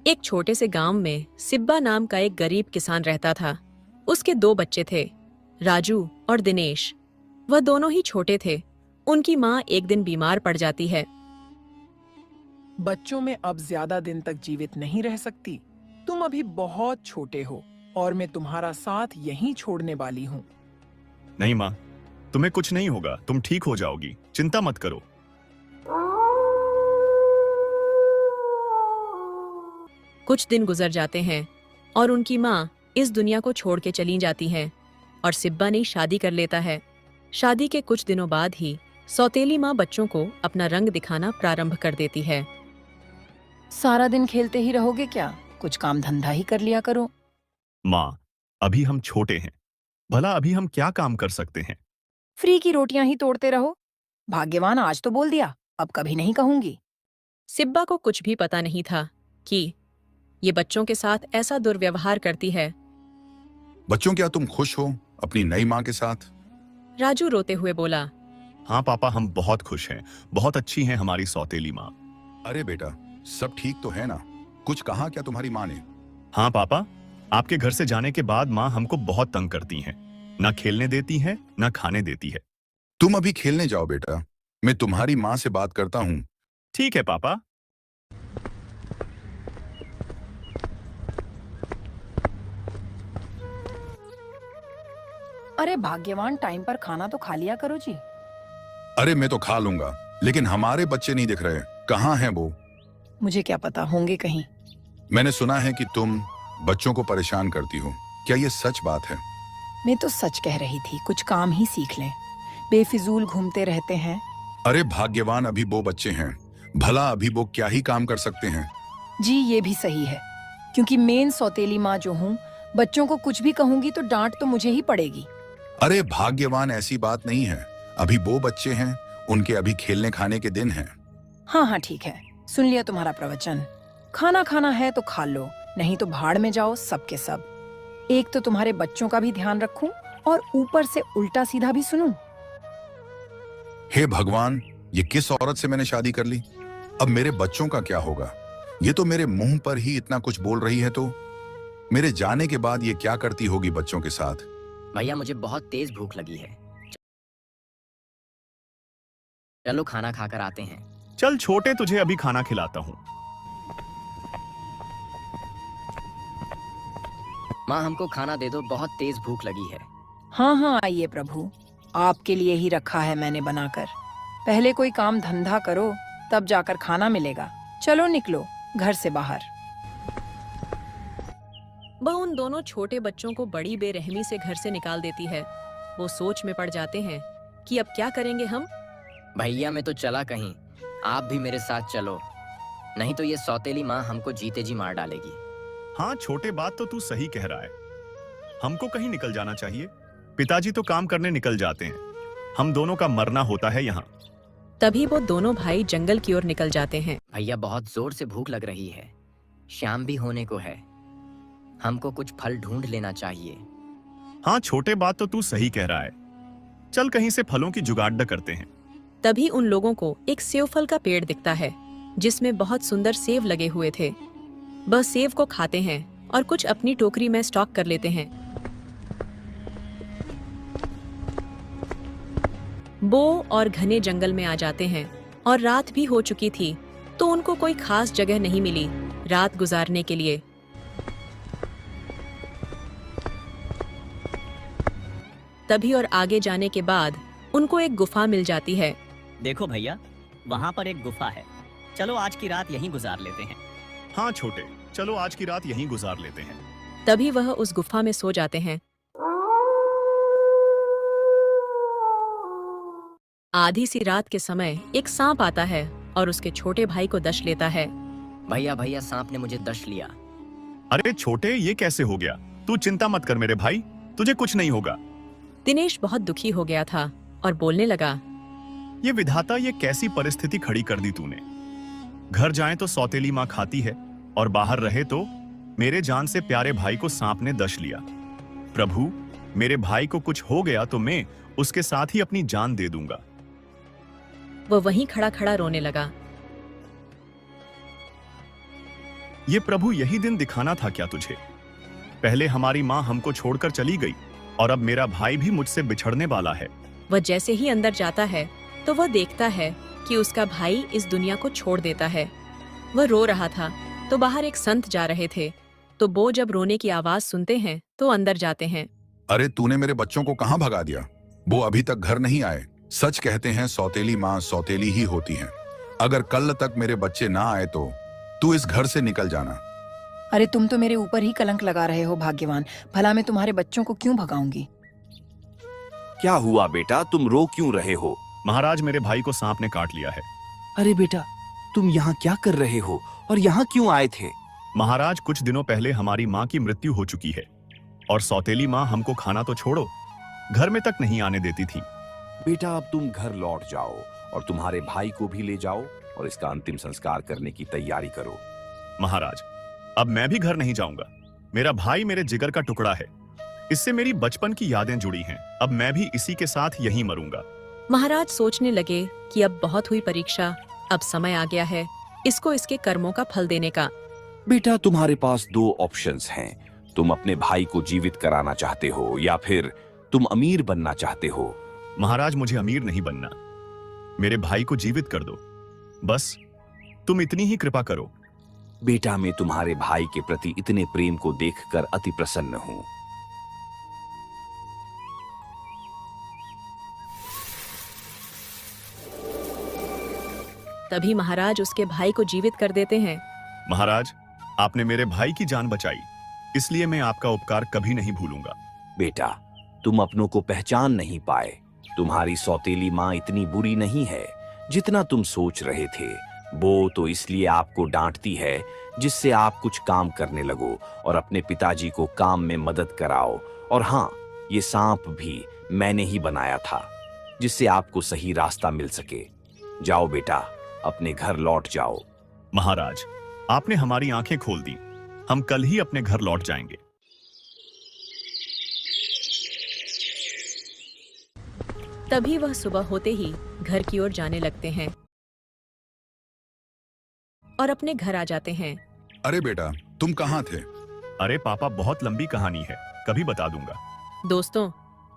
एक छोटे से गांव में सिब्बा नाम का एक गरीब किसान रहता था। उसके दो बच्चे थे, राजू और दिनेश। वह दोनों ही छोटे थे। उनकी माँ एक दिन बीमार पड़ जाती है। बच्चों में अब ज्यादा दिन तक जीवित नहीं रह सकती। तुम अभी बहुत छोटे हो और मैं तुम्हारा साथ यहीं छोड़ने वाली हूँ। नहीं माँ, तुम्हें कुछ नहीं होगा, तुम ठीक हो जाओगी, चिंता मत करो। कुछ दिन गुजर जाते हैं और उनकी माँ इस दुनिया को छोड़ के चली जाती हैं और सिब्बा ने शादी कर लेता है। शादी के कुछ दिनों बाद ही सौतेली माँ बच्चों को अपना रंग दिखाना प्रारंभ कर देती है। सारा दिन खेलते ही रहोगे क्या? कुछ काम धंधा ही कर लिया करो। माँ, अभी हम छोटे हैं, भला अभी हम क्या काम कर सकते हैं? फ्री की रोटियां ही तोड़ते रहो। भाग्यवान आज तो बोल दिया, अब कभी नहीं कहूंगी। सिब्बा को कुछ भी पता नहीं था कि ये बच्चों के साथ ऐसा दुर्व्यवहार करती है। बच्चों, क्या तुम खुश हो अपनी नई माँ के साथ? राजू रोते हुए बोला। हाँ पापा, हम बहुत खुश हैं, बहुत अच्छी हैं हमारी सौतेली माँ। अरे बेटा, सब ठीक तो है ना? कुछ कहा क्या तुम्हारी माँ ने? हाँ पापा, आपके घर से जाने के बाद माँ हमको बहुत तंग करती हैं, ना खेलने देती हैं, ना खाने देती है। तुम अभी खेलने जाओ बेटा, मैं तुम्हारी माँ से बात करता हूँ। ठीक है पापा। अरे भाग्यवान, टाइम पर खाना तो खा लिया करो जी। अरे मैं तो खा लूंगा, लेकिन हमारे बच्चे नहीं दिख रहे, कहाँ हैं वो? मुझे क्या पता, होंगे कहीं। मैंने सुना है कि तुम बच्चों को परेशान करती हो, क्या ये सच बात है? मैं तो सच कह रही थी, कुछ काम ही सीख लें। बेफिजूल घूमते रहते हैं। अरे भाग्यवान, अभी वो बच्चे हैं, भला अभी वो क्या ही काम कर सकते हैं? जी ये भी सही है, क्योंकि मेन सौतेली माँ जो हूँ, बच्चों को कुछ भी कहूंगी तो डांट तो मुझे ही पड़ेगी। अरे भाग्यवान, ऐसी बात नहीं है, अभी वो बच्चे हैं, उनके अभी खेलने खाने के दिन हैं। हाँ हाँ ठीक है, सुन लिया तुम्हारा प्रवचन। खाना खाना है तो खा लो, नहीं तो भाड़ में जाओ सबके सब। एक तो तुम्हारे बच्चों का भी ध्यान रखूं और ऊपर से उल्टा सीधा भी सुनूं। हे भगवान, ये किस औरत से मैंने शादी कर ली? अब मेरे बच्चों का क्या होगा? ये तो मेरे मुंह पर ही इतना कुछ बोल रही है, तो मेरे जाने के बाद ये क्या करती होगी बच्चों के साथ? भैया, मुझे बहुत तेज भूख लगी है, चलो खाना खाकर आते हैं। चल छोटे, तुझे अभी खाना खिलाता हूँ। माँ, हमको खाना दे दो, बहुत तेज भूख लगी है। हाँ हाँ आइए प्रभु, आपके लिए ही रखा है मैंने बनाकर। पहले कोई काम धंधा करो, तब जाकर खाना मिलेगा। चलो निकलो घर से बाहर। वह उन दोनों छोटे बच्चों को बड़ी बेरहमी से घर से निकाल देती है। वो सोच में पड़ जाते हैं कि अब क्या करेंगे हम। भैया, मैं तो चला कहीं, आप भी मेरे साथ चलो, नहीं तो ये सौतेली माँ हमको जीते जी मार डालेगी। हाँ छोटे, बात तो तू सही कह रहा है, हमको कहीं निकल जाना चाहिए। पिताजी तो काम करने निकल जाते हैं, हम दोनों का मरना होता है यहाँ। तभी वो दोनों भाई जंगल की ओर निकल जाते हैं। भैया, बहुत जोर से भूख लग रही है, शाम भी होने को है, हमको कुछ फल ढूंढ लेना चाहिए। हाँ छोटे, बात तो तू सही कह रहा है, चल कहीं से फलों की जुगाड़ करते हैं। तभी उन लोगों को एक सेव फल का पेड़ दिखता है, जिसमें बहुत सुंदर सेव लगे हुए थे। वह सेव को खाते हैं और कुछ अपनी टोकरी में स्टॉक कर लेते हैं। बो और घने जंगल में आ जाते हैं और रात भी हो चुकी थी, तो उनको कोई खास जगह नहीं मिली रात गुजारने के लिए। तभी और आगे जाने के बाद उनको एक गुफा मिल जाती है। देखो भैया, वहाँ पर एक गुफा है, चलो आज की रात यहीं गुजार लेते हैं। हाँ छोटे, चलो आज की रात यहीं गुजार लेते हैं। तभी वह उस गुफा में सो जाते हैं। आधी सी रात के समय एक सांप आता है और उसके छोटे भाई को दंश लेता है। भैया भैया, सांप ने मुझे दंश लिया। अरे छोटे, ये कैसे हो गया? तू चिंता मत कर मेरे भाई, तुझे कुछ नहीं होगा। दिनेश बहुत दुखी हो गया था और बोलने लगा। ये विधाता, ये कैसी परिस्थिति खड़ी कर दी तूने। घर जाए तो सौतेली माँ खाती है और बाहर रहे तो मेरे जान से प्यारे भाई को सांप ने दंश लिया। प्रभु, मेरे भाई को कुछ हो गया तो मैं उसके साथ ही अपनी जान दे दूंगा। वह वहीं खड़ा खड़ा रोने लगा। ये प्रभु यही दिन दिखाना था क्या तुझे? पहले हमारी माँ हमको छोड़कर चली गई और अब मेरा भाई भी मुझसे बिछड़ने वाला है। वह जैसे ही अंदर जाता है तो वह देखता है कि उसका भाई इस दुनिया को छोड़ देता है। वह रो रहा था तो बाहर एक संत जा रहे थे, तो वो जब रोने की आवाज सुनते हैं तो अंदर जाते हैं। अरे तूने मेरे बच्चों को कहाँ भगा दिया? वो अभी तक घर नहीं आए। सच कहते हैं सौतेली माँ सौतेली ही होती है। अगर कल तक मेरे बच्चे ना आए तो तू इस घर से निकल जाना। अरे तुम तो मेरे ऊपर ही कलंक लगा रहे हो भाग्यवान। भला मैं तुम्हारे बच्चों को क्यों भगाऊंगी? क्या हुआ बेटा, तुम रो क्यों रहे हो? महाराज, मेरे भाई को सांप ने काट लिया है। अरे बेटा, तुम यहाँ क्या कर रहे हो और यहाँ क्यों आए थे? महाराज, कुछ दिनों पहले हमारी माँ की मृत्यु हो चुकी है और सौतेली माँ हमको खाना तो छोड़ो, घर में तक नहीं आने देती थी। बेटा, अब तुम घर लौट जाओ और तुम्हारे भाई को भी ले जाओ और इसका अंतिम संस्कार करने की तैयारी करो। महाराज, अब मैं भी घर नहीं जाऊंगा। मेरा भाई मेरे जिगर का टुकड़ा है, इससे मेरी बचपन की यादें जुड़ी हैं। अब मैं भी इसी के साथ यहीं मरूंगा। महाराज सोचने लगे कि अब बहुत हुई परीक्षा, अब समय आ गया है इसको इसके कर्मों का फल देने का। बेटा, तुम्हारे पास दो ऑप्शंस हैं। तुम अपने भाई को जीवित कराना चाहते हो या फिर तुम अमीर बनना चाहते हो। महाराज, मुझे अमीर नहीं बनना, मेरे भाई को जीवित कर दो, बस तुम इतनी ही कृपा करो। बेटा, मैं तुम्हारे भाई के प्रति इतने प्रेम को देखकर अति प्रसन्न हूँ। तभी महाराज उसके भाई को जीवित कर देते हैं। महाराज, आपने मेरे भाई की जान बचाई, इसलिए मैं आपका उपकार कभी नहीं भूलूंगा। बेटा, तुम अपनों को पहचान नहीं पाए। तुम्हारी सौतेली माँ इतनी बुरी नहीं है जितना तुम सोच रहे थे। वो तो इसलिए आपको डांटती है जिससे आप कुछ काम करने लगो और अपने पिताजी को काम में मदद कराओ। और हाँ, ये सांप भी मैंने ही बनाया था जिससे आपको सही रास्ता मिल सके। जाओ बेटा, अपने घर लौट जाओ। महाराज, आपने हमारी आंखें खोल दी, हम कल ही अपने घर लौट जाएंगे। तभी वह सुबह होते ही घर की ओर जाने लगते हैं और अपने घर आ जाते हैं। अरे बेटा, तुम कहाँ थे? अरे पापा, बहुत लंबी कहानी है, कभी बता दूंगा। दोस्तों,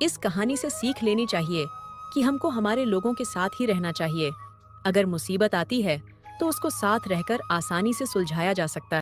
इस कहानी से सीख लेनी चाहिए कि हमको हमारे लोगों के साथ ही रहना चाहिए। अगर मुसीबत आती है तो उसको साथ रहकर आसानी से सुलझाया जा सकता है।